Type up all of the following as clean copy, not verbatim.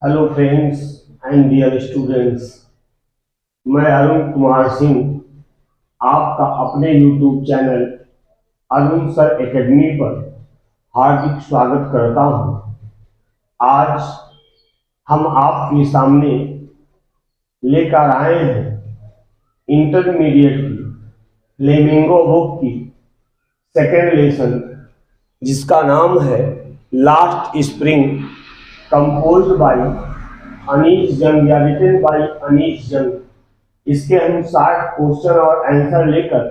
Hello friends and dear students. मैं अरुण कुमार सिंह आपका अपने YouTube channel Arun sir academy पर हार्दिक स्वागत करता हूं। आज हम आपके सामने लेकर आए हैं इंटरमीडिएट की फ्लेमिंगो बुक की सेकेंड लेसन, जिसका नाम है last spring, composed bye Anish जंग या रिटन बाय अनीश जंग। इसके हम 60 क्वेश्चन और आंसर लेकर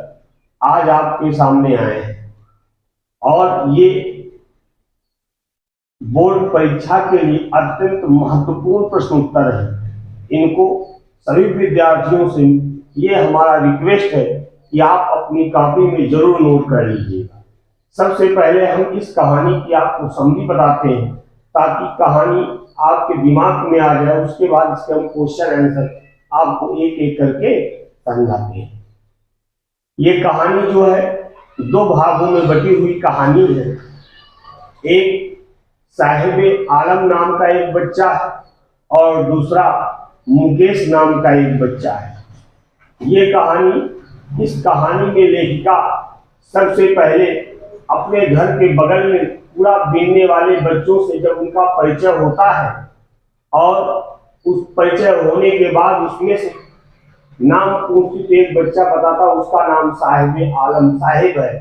आज आपके सामने आए हैं और ये बोर्ड परीक्षा के लिए अत्यंत महत्वपूर्ण प्रश्न उत्तर है। इनको सभी विद्यार्थियों से ये हमारा रिक्वेस्ट है कि आप अपनी कॉपी में जरूर नोट कर लीजिएगा। सबसे पहले हम इस कहानी की आपको समरी बताते हैं ताकि कहानी आपके दिमाग में आ जाए। उसके बाद इसके हम क्वेश्चन आंसर आपको एक एक करके समझाते हैं। ये कहानी जो है दो भागों में बटी हुई कहानी है। एक साहिब आलम नाम का एक बच्चा है और दूसरा मुकेश नाम का एक बच्चा है। ये कहानी, इस कहानी में लेखिका सबसे पहले अपने घर के बगल में पूरा बीनने वाले बच्चों से जब उनका परिचय होता है और उस परिचय होने के बाद उसमें से नाम पूछते एक बच्चा बताता, उसका नाम साहिब आलम साहिब है,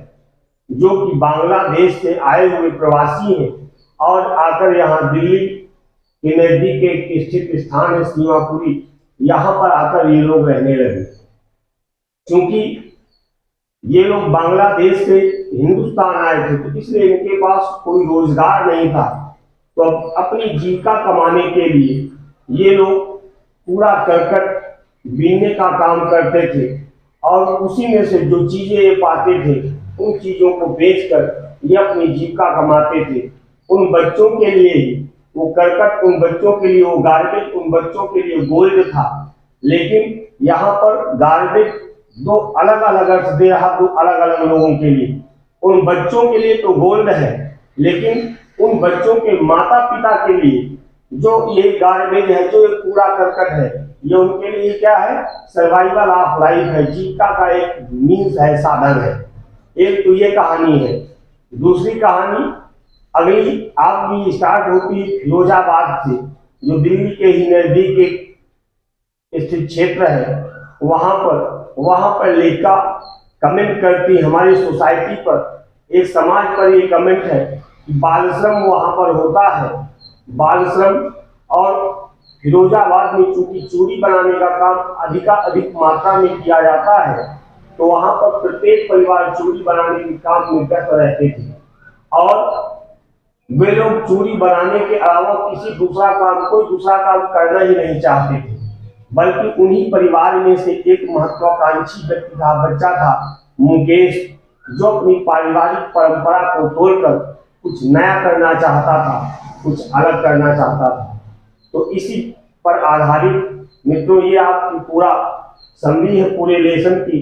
जो कि बांग्लादेश से आए हुए प्रवासी हैं और आकर यहाँ दिल्ली के नजदीक एक स्थित स्थान है सीमापुरी, यहाँ पर आकर ये लोग रहने लगे। क्योंकि ये लोग बांग्लादेश से हिंदुस्तान आए थे तो इसलिए इनके पास कोई रोजगार नहीं था, तो अपनी जीविका कमाने के लिए ये लोग पूरा करकट बीनने का काम करते थे और उसी में से जो चीजें ये पाते थे उन चीजों को बेचकर ये अपनी जीविका कमाते थे। उन बच्चों के लिए ही वो करकट, उन बच्चों के लिए वो गार्बेज, उन बच्चों के लिए गोल्ड था। लेकिन यहाँ पर गार्बेज दो अलग अलग अर्थ दे रहा, दो अलग अलग लोगों के लिए। उन बच्चों के लिए तो गोल्ड है, लेकिन उन बच्चों के माता पिता के लिए जो ये गार्बेज है, जो ये कूड़ा करकट है, ये उनके लिए क्या है, सर्वाइवल ऑफ लाइफ है, जीविका का एक मीन्स है, साधन है। एक तो ये कहानी है। दूसरी कहानी अगली आपकी स्टार्ट होती है फिरोजाबाद से, जो दिल्ली के ही नजदीक एक स्थित क्षेत्र है। वहां पर लेखिका कमेंट करती, हमारी सोसाइटी पर, एक समाज पर ये कमेंट है कि बाल श्रम वहां पर होता है। बाल श्रम और फिरोजाबाद में चूंकि चूड़ी बनाने का काम अधिक मात्रा में किया जाता है, तो वहां पर प्रत्येक परिवार चूड़ी बनाने के काम में व्यस्त रहते थे और वे लोग चूड़ी बनाने के अलावा कोई दूसरा काम करना ही नहीं चाहते थे। बल्कि उन्हीं परिवार में से एक महत्वाकांक्षी व्यक्ति था, बच्चा था मुकेश, जो अपनी पारिवारिक परंपरा को तोड़कर कुछ नया करना चाहता था, कुछ अलग करना चाहता था। तो इसी पर आधारित मित्रों ये आपकी पूरा समरी है पूरे लेसन की,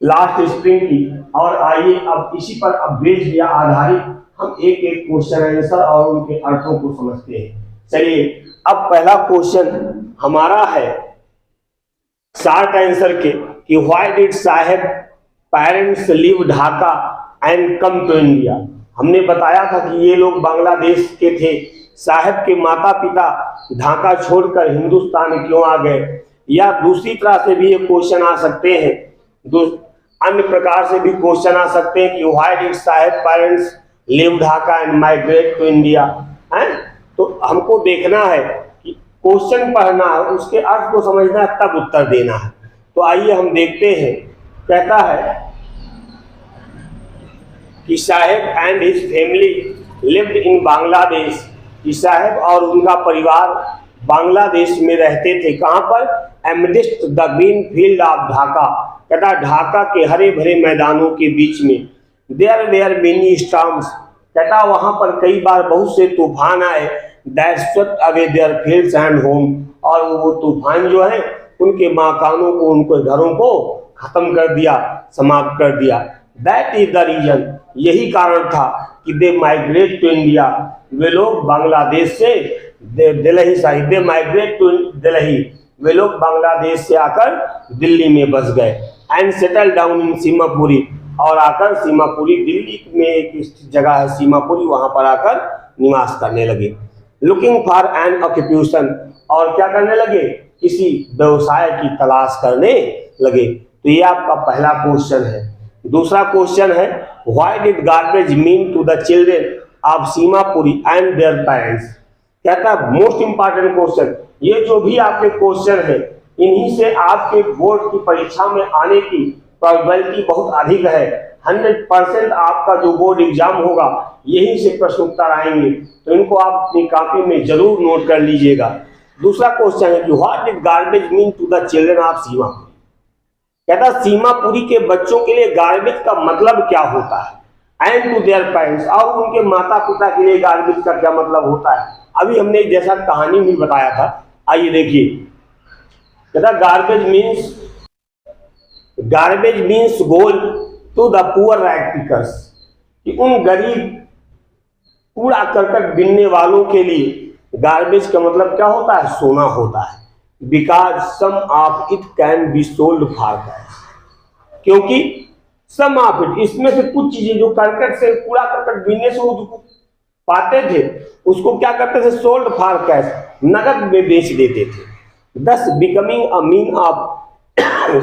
लास्ट स्प्रिंग की। और आइए अब इसी पर बेस्ड या आधारित हम एक एक क्वेश्चन आंसर और उनके अर्थों को समझते हैं। चलिए, अब पहला क्वेश्चन हमारा है शॉर्ट आंसर के कि why did Saheb parents leave Dhaka and come to India. हमने बताया था कि ये लोग बांग्लादेश के थे। साहेब के माता पिता ढाका छोड़कर हिंदुस्तान क्यों आ गए, या दूसरी तरह से भी ये क्वेश्चन आ सकते हैं, अन्य प्रकार से भी क्वेश्चन आ सकते हैं कि why did Saheb parents leave Dhaka and migrate to India. है तो हमको देखना है कि क्वेश्चन पढ़ना है, उसके अर्थ को समझना है, तब उत्तर देना है। तो आइए हम देखते हैं। कहता है कि Saheb and his family lived in Bangladesh, कि साहेब और उनका परिवार बांग्लादेश में रहते थे। कहाँ पर? Amidst the green field of Dhaka, कहता ढाका के हरे भरे मैदानों के बीच में। देयर वेयर मेनी स्टॉर्म्स, कहता वहां पर कई बार बहुत से तूफान आए। That swept away there fields and home, और वो तूफान जो है उनके मकानों को, उनके घरों को खत्म कर दिया, समाप्त कर दिया। दैट इज द रीजन, यही कारण था कि दे माइग्रेट टू इंडिया, वे लोग बांग्लादेश से दे माइग्रेट टू दिल्ली, वे लोग बांग्लादेश से आकर दिल्ली में बस गए। And settle down in Seemapuri, और आकर सीमापुरी, दिल्ली में एक जगह है सीमापुरी, वहां पर आकर निवास करने लगे। लुकिंग फॉर एन ऑक्यूपेशन, और क्या करने लगे, किसी व्यवसाय की तलाश करने लगे। तो ये आपका पहला क्वेश्चन है। दूसरा क्वेश्चन है, why did garbage mean to the children of Seemapuri and their parents. कहता है मोस्ट इंपॉर्टेंट क्वेश्चन, ये जो भी आपके क्वेश्चन है इन्हीं से आपके बोर्ड की परीक्षा में आने की प्रोबेबिलिटी बहुत अधिक है। 100% आपका जो बोर्ड एग्जाम होगा यही से प्रश्न उत्तर आएंगे, तो इनको आप अपनी कॉपी में जरूर नोट कर लीजिएगा। दूसरा क्वेश्चन है कि what did garbage mean to the children of Seemapuri. कहता सीमापुरी के बच्चों के लिए गार्बेज का मतलब क्या होता है, एंड टू देयर पेरेंट्स, और उनके माता पिता के लिए गार्बेज का क्या मतलब होता है। अभी हमने जैसा कहानी भी बताया था, आइए देखिए। कहता garbage means gold to the poor rag pickers, कि उन गरीब कूड़ा करकट बीनने वालों के लिए गार्बेज का मतलब क्या होता है, सोना होता है। Because some of it can be sold for cash, क्योंकि सम ऑफ इट, इसमें से कुछ चीजें जो करकट से, कूड़ा करकट बीनने से वो पाते थे उसको क्या करते थे, सोल्ड फॉर कैश, नगद में बेच देते थे। दस becoming a mean of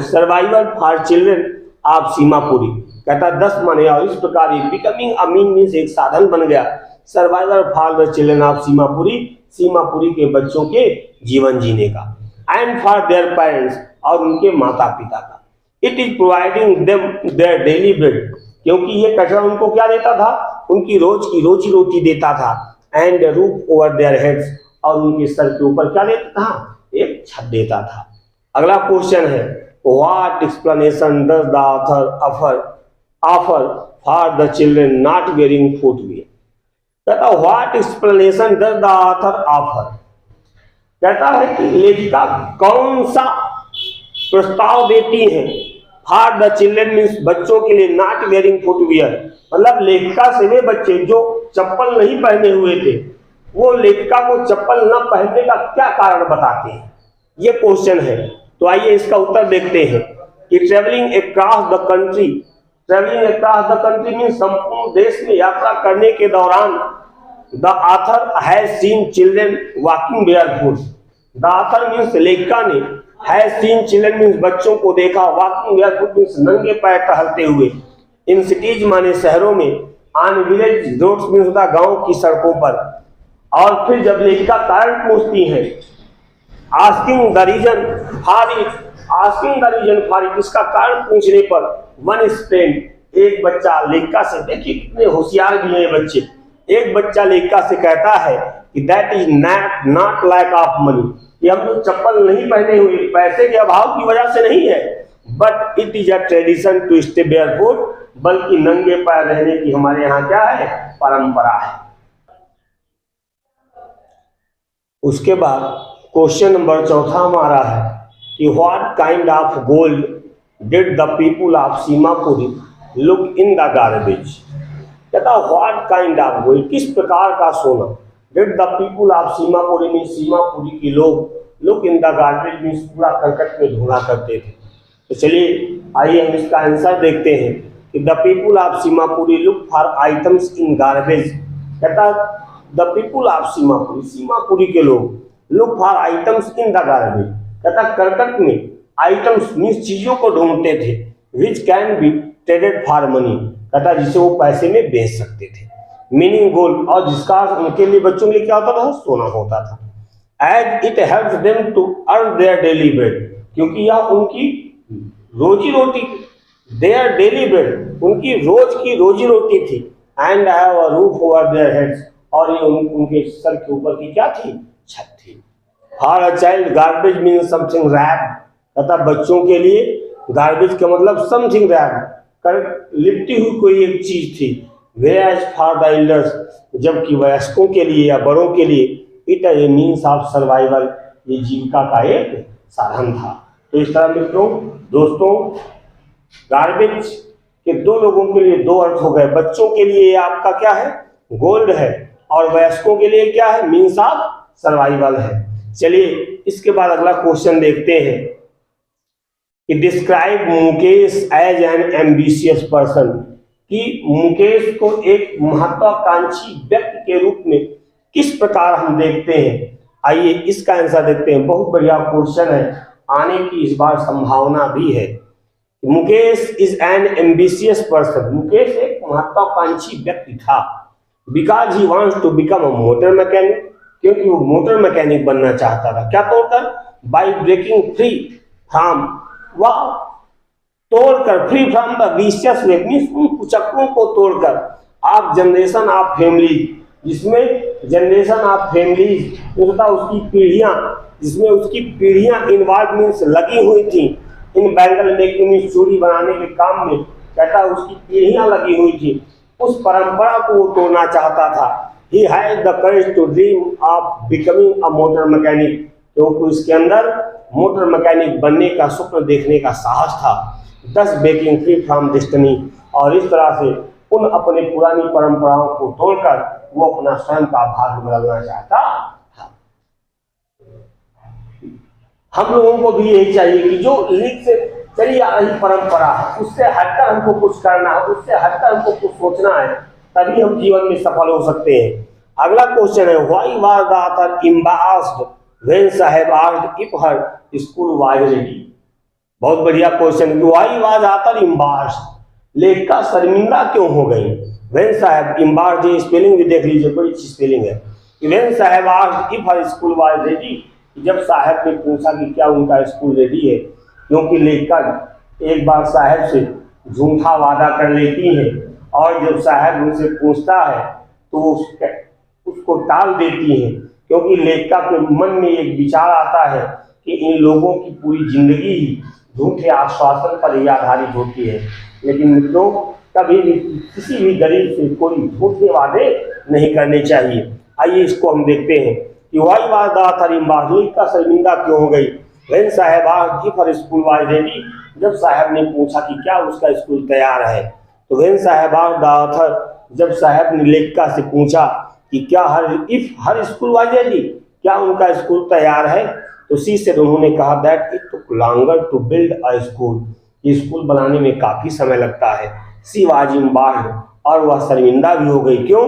survival for children of Seemapuri. कहता 10 माने, और इस प्रकार बिकमिंग अ मीन मीन्स एक साधन बन गया survival for the children of Seemapuri, Seemapuri के बच्चों के जीवन जीने का। एंड फॉर देयर पेरेंट्स, और उनके माता पिता का। It is providing them there daily bread, क्योंकि ये कचरा उनको क्या देता था, उनकी रोज की रोजी रोटी देता था। And roof over their heads, और उनके सर के ऊपर क्या देता था, एक छत देता था। अगला क्वेश्चन है, what explanation does the author offer for the children not wearing footwear. कहता what explanation does the author offer, कहता है कि लेखिका कौन सा प्रस्ताव देती है फॉर द चिल्ड्रन मीन्स बच्चों के लिए नॉट वेयरिंग फुटवियर, मतलब लेखिका से वे बच्चे जो चप्पल नहीं पहने हुए थे वो लेखिका को चप्पल न पहनने का क्या कारण बताते हैं, ये क्वेश्चन है। तो आइए इसका उत्तर देखते हैं कि travelling across the country, travelling across the country means संपूर्ण देश में यात्रा करने के दौरान the author has seen children walking barefoot. The author means लेखिका ने हैज सीन चिल्ड्रन मीन्स बच्चों को देखा, वॉकिंग बेयरफुट मीन्स नंगे पैर टहलते हुए, इन सिटीज माने शहरों में, ऑन विलेज रोड्स मीन्स होता गांव की सड़कों पर। और फिर जब लेखिका कारण पूछती है, asking the reason for it, asking the reason for it, इसका कारण पूछने पर वन स्टूडेंट, एक बच्चा लेखिका से, देखिए कितने होशियार भी हैं बच्चे, एक बच्चा लेखिका से कहता है कि that is not lack of money, कि हम लोग चप्पल नहीं पहने हुए पैसे के अभाव की वजह से नहीं है, but it is a tradition to stay barefoot, बल्कि नंगे पैर रहने की हमारे यहाँ क्या है, परंपरा है। उसके बाद क्वेश्चन नंबर 4 हमारा है कि what kind of gold did the people of Seemapuri look in the garbage. कहता व्हाट काइंड ऑफ गोल्ड, किस प्रकार का सोना, did the people of Seemapuri mean Seemapuri के लोग look in the garbage mean पूरा करकट में ढूंढा करते थे। तो चलिए आइए हम इसका आंसर देखते हैं कि the people of Seemapuri look for items in garbage. कहता the people of Seemapuri, Seemapuri के लोग look for items in the garbage, कहता करकट में आइटम्स मीन्स चीजों को ढूंढते थे, which can be traded for money, कहता जिसे वो पैसे में बेच सकते थे, मीनिंग गोल्ड, और जिसका उनके लिए बच्चों के लिए क्या होता था, सोना होता था। As it helps them to earn their daily bread, क्योंकि यह उनकी रोजी रोटी, देयर डेली ब्रेड, उनकी रोज की रोजी रोटी थी। And have a roof over their heads, और ये उनके सर के ऊपर की क्या थी, छत थी। For a child garbage means something wrapped, कहता बच्चों के लिए गार्बेज का मतलब समथिंग रैप्ड, कर लिपटी हुई कोई एक चीज थी। वेयरएज फॉर द एल्डर्स, जबकि वयस्कों के लिए या बड़ों के लिए it is a means of survival, ये जीविका का एक साधन था। तो इस तरह मित्रों दोस्तों गार्बेज के दो लोगों के लिए दो अर्थ हो गए, बच्चों के लिए आपका क्या है, गोल्ड है, और वयस्कों के लिए क्या है, मीन्स ऑफ सर्वाइवल है। चलिए इसके बाद अगला क्वेश्चन देखते हैं कि describe Mukesh as an ambitious person, कि मुकेश को एक महत्वाकांक्षी व्यक्ति के रूप में किस प्रकार हम देखते हैं। आइए इसका आंसर देखते हैं। बहुत बढ़िया क्वेश्चन है, आने की इस बार संभावना भी है। Mukesh is an ambitious person, Mukesh एक महत्वाकांक्षी व्यक्ति था। Because he wants to become a motor mechanic, क्योंकि वो मोटर मैकेनिक बनना चाहता था। क्या तोड़कर? बाय ब्रेकिंग फ्री फ्रॉम, वह तोड़कर, free from the vicious web, means उन कुचक्रों को तोड़कर, आप जनरेशन ऑफ फैमिली, जिसमें जनरेशन ऑफ फैमिलीज होता उसकी पीढ़ियां, जिसमें उसकी पीढ़ियां इन्वॉल्व मीन्स लगी हुई थी इन बैंगल मेकिंग मीन्स चूड़ी बनाने के काम में, कहता उसकी पीढ़ियां लगी हुई थी, उस परंपरा को वो तोड़ना चाहता था। He had the courage to dream of becoming a motor mechanic, क्योंकि उसके अंदर मोटर मैकेनिक बनने का स्वप्न देखने का साहस था। दस ब्रेकिंग फ्री फ्रॉम डेस्टिनी, और इस तरह से उन अपने पुरानी परंपराओं को तोड़कर वो अपना स्वयं का भाग्य बदलना चाहता था। हम लोगों को भी यही चाहिए कि जो लीक से चली आ रही परंपरा है उससे हटकर हमको कुछ करना है, उससे हटकर हमको कुछ सोचना है, तभी हम जीवन में सफल हो सकते हैं। अगला क्वेश्चन है, why was the author embarrassed when Saheb asked if her school was ready. बहुत बढ़िया question, why was author embarrassed, लेखिका शर्मिंदा क्यों हो गई। व्हेन साहेब, एम्बारेस्ड स्पेलिंग भी देख लीजिए, बड़ी अच्छी स्पेलिंग है। When Saheb asked if her school was ready, जब साहब ने पूछा कि क्या उनका स्कूल रेडी है, क्योंकि लेखिका एक बार साहब से झूठा वादा कर लेती है और जब साहब उनसे पूछता है तो उसको टाल देती है, क्योंकि लेखिका के मन में एक विचार आता है कि इन लोगों की पूरी जिंदगी ही झूठे आश्वासन पर ही आधारित होती है। लेकिन मित्रों, कभी भी किसी भी गरीब से कोई झूठे वादे नहीं करने चाहिए। आइए इसको हम देखते हैं कि व्हाई वाज द ऑथर एम्बारेस्ड, का शर्मिंदा क्यों हो गई। व्हेन साहब asked if her school was ready, जब साहब ने पूछा कि क्या उसका स्कूल तैयार है। तो व्हेन साहब आस्क्ड द ऑथर, जब साहब ने लेखिका से पूछा कि क्या हर स्कूल वाज रेडी, क्या उनका स्कूल तैयार है, तो सी से उन्होंने कहा that it took longer to build a school, ये स्कूल बनाने में काफी समय लगता है। सी वाज एम्बारेस्ड, और वह शर्मिंदा भी हो गई। क्यों?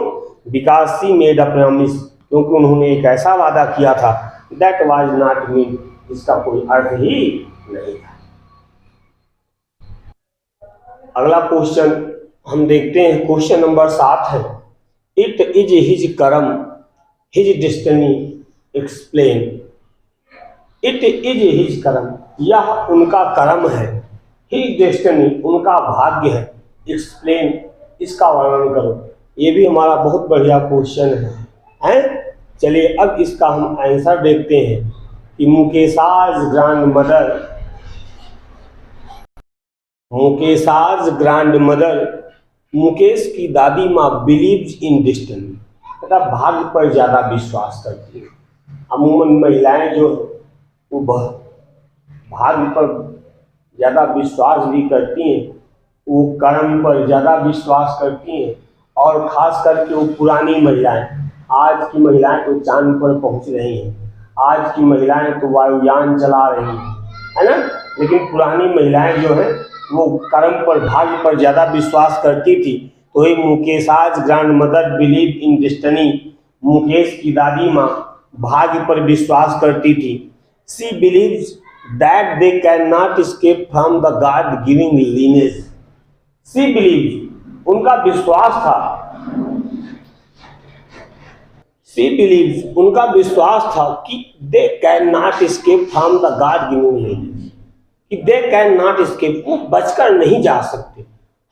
Because C made a promise, क्योंकि उन्होंने एक ऐसा वादा किया था दैट वाज नॉट मीन, जिसका कोई अर्थ ही नहीं था। अगला क्वेश्चन हम देखते हैं, क्वेश्चन नंबर 7 है, इट इज हिज कर्म his destiny explain. It is his कर्म, यह उनका कर्म है, हिज डेस्टिनी उनका भाग्य है, एक्सप्लेन इसका वर्णन करो। ये भी हमारा बहुत बढ़िया क्वेश्चन है। चलिए अब इसका हम आंसर देखते हैं कि मुकेशाज ग्रैंड मदर, मुकेश की दादी माँ बिलीव्स इन डेस्टिनी, तथा भाग्य पर ज्यादा विश्वास करती है। अमूमन महिलाएं जो वो भाग्य पर ज्यादा विश्वास भी करती हैं, वो कर्म पर ज्यादा विश्वास करती हैं, और खास करके वो पुरानी महिलाएं। आज की महिलाएं तो चांद पर पहुंच रही हैं, आज की महिलाएं तो वायुयान चला रही हैं, है ना। लेकिन पुरानी महिलाएं जो है वो कर्म पर, भाग्य पर ज्यादा विश्वास करती थी। तो ये Mukesh's grand mother believe in destiny, Mukesh की दादी माँ भाग्य पर विश्वास करती थी। She believes that they can not escape from the god giving lineage. She believes, उनका विश्वास था, सी बिलीव्स उनका विश्वास था कि they can not escape from the god giving lineage, कि दे कैन नॉट एस्केप, वो बचकर नहीं जा सकते,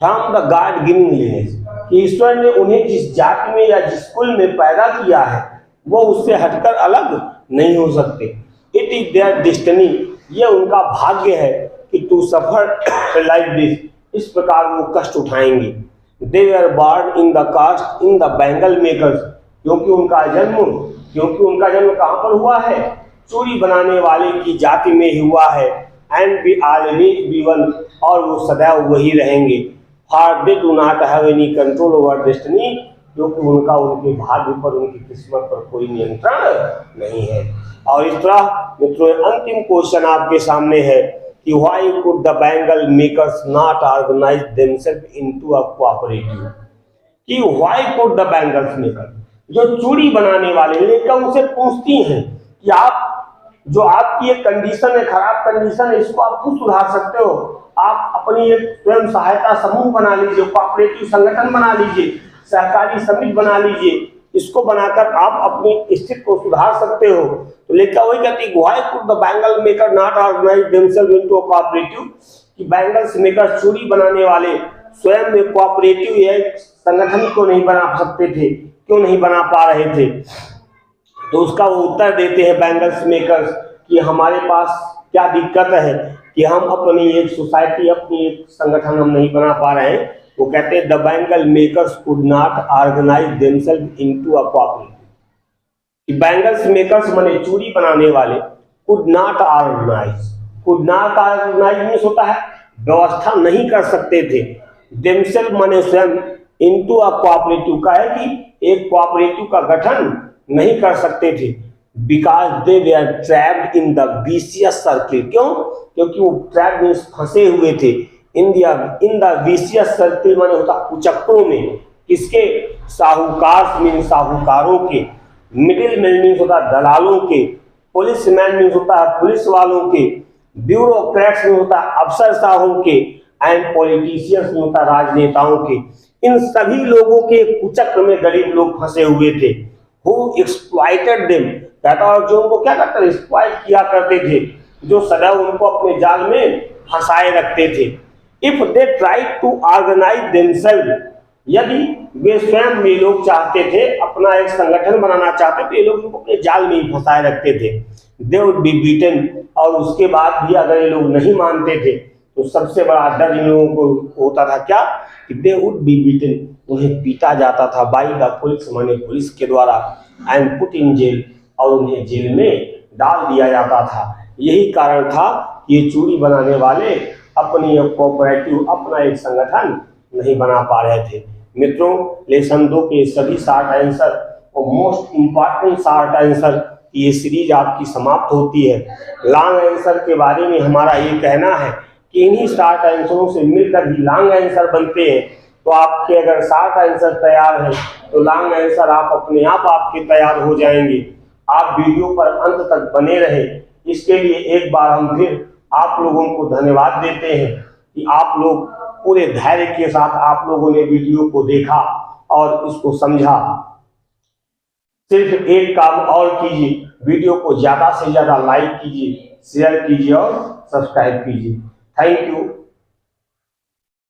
from the god giving lineage, कि ईश्वर ने उन्हें जिस जाति में या जिस कुल में पैदा किया है वो उससे हटकर अलग नहीं हो सकते। इट इज देयर डेस्टिनी, ये उनका भाग्य है कि टू सफर लाइक दिस, इस प्रकार वो कष्ट उठाएंगे। They were born in the caste in the bangle makers, क्योंकि उनका जन्म कहाँ पर हुआ है? चूड़ी बनाने वाले की जाति में ही हुआ है। And be always be one, और वो सदैव वही रहेंगे। For they do not have any control over destiny, क्योंकि उनका उनके भाग्य पर, उनकी किस्मत पर कोई नियंत्रण नहीं है। और इस तरह मित्रों अंतिम क्वेश्चन आपके सामने है कि why could the bangle makers not organise themselves into a cooperative, कि why could the bangles maker, जो चूड़ी बनाने वाले लेकर उनसे पूछती हैं कि आप जो आपकी एक कंडीशन है, खराब कंडीशन है, इसको आप खुद सुधार सकते हो। आप अपनी एक स्वयं सहायता समूह बना लीजिए, कोऑपरेटिव संगठन बना लीजिए, सहकारी समिति बना लीजिए, इसको बनाकर आप अपनी स्थिति को सुधार सकते हो। तो लेखिका वही कहती है why could the bangle maker not organise themselves into a cooperative, कि बैंगल्स मेकर चूड़ी बनाने वाले स्वयं में कोऑपरेटिव या संगठन को नहीं बना सकते थे, क्यों नहीं बना पा रहे थे। तो उसका वो उत्तर देते हैं बैंगल्स मेकर्स कि हमारे पास क्या दिक्कत है कि हम अपनी एक सोसाइटी, अपनी एक संगठन हम नहीं बना पा रहे हैं। वो कहते हैं the bangle makers could not organise themselves into a cooperative, कि बैंगल्स मेकर्स माने चूड़ी बनाने वाले could not organise, could not organise means होता है व्यवस्था नहीं कर सकते थे, देमसेल्फ माने स्वयं, इनटू अ कोऑपरेटिव का है कि एक कोऑपरेटिव का गठन नहीं कर सकते थे। Because they were trapped in the vicious circle, क्यों? क्योंकि वो ट्रैप मीन्स फंसे हुए थे इन द विशियस सर्किल माने होता कुचक्रों में, किसके? साहूकार मीन्स साहूकारों के, मिडिल मैन मीन्स होता दलालों के, पुलिस मैन मीन्स होता है पुलिस वालों के, ब्यूरोक्रेट्स में होता है अफसरशाहों के, एंड पॉलिटिशियंस में होता राजनेताओं के। इन सभी लोगों के कुचक्र में गरीब लोग फंसे हुए थे। Who exploited them, कहता और जो उनको क्या करते थे? एक्सप्लॉइट किया करते थे, जो सदैव उनको अपने जाल में फंसाए रखते थे। If they tried to organize themselves, यदि वे स्वयं में लोग चाहते थे अपना एक संगठन बनाना चाहते थे, ये लोग उनको अपने जाल में ही फंसाए रखते थे। They would be beaten, और उसके बाद भी अगर ये लोग नहीं मानते थे तो सबसे बड़ा डर इन लोगों को होता था क्या? कि they would be beaten, उन्हें पीटा जाता था बाई द पुलिस माने पुलिस के द्वारा, एंड पुट इन जेल, और उन्हें जेल में डाल दिया जाता था। यही कारण था कि ये चूड़ी बनाने वाले अपनी एक कोऑपरेटिव, अपना एक संगठन नहीं बना पा रहे थे। मित्रों लेसन 2 के सभी शॉर्ट आंसर और मोस्ट इंपॉर्टेंट शॉर्ट आंसर की ये सीरीज आपकी समाप्त होती है। लॉन्ग आंसर के बारे में हमारा ये कहना है कि इन्हीं शॉर्ट आंसरों से मिलकर ही लॉन्ग आंसर बनते हैं। तो आपके अगर शॉर्ट आंसर तैयार है तो लॉन्ग आंसर आप अपने आप आपके तैयार हो जाएंगे। आप वीडियो पर अंत तक बने रहे, इसके लिए एक बार हम फिर आप लोगों को धन्यवाद देते हैं कि आप लोग पूरे धैर्य के साथ आप लोगों ने वीडियो को देखा और उसको समझा। सिर्फ एक काम और कीजिए, वीडियो को ज्यादा से ज्यादा लाइक कीजिए, शेयर कीजिए और सब्सक्राइब कीजिए। Thank you.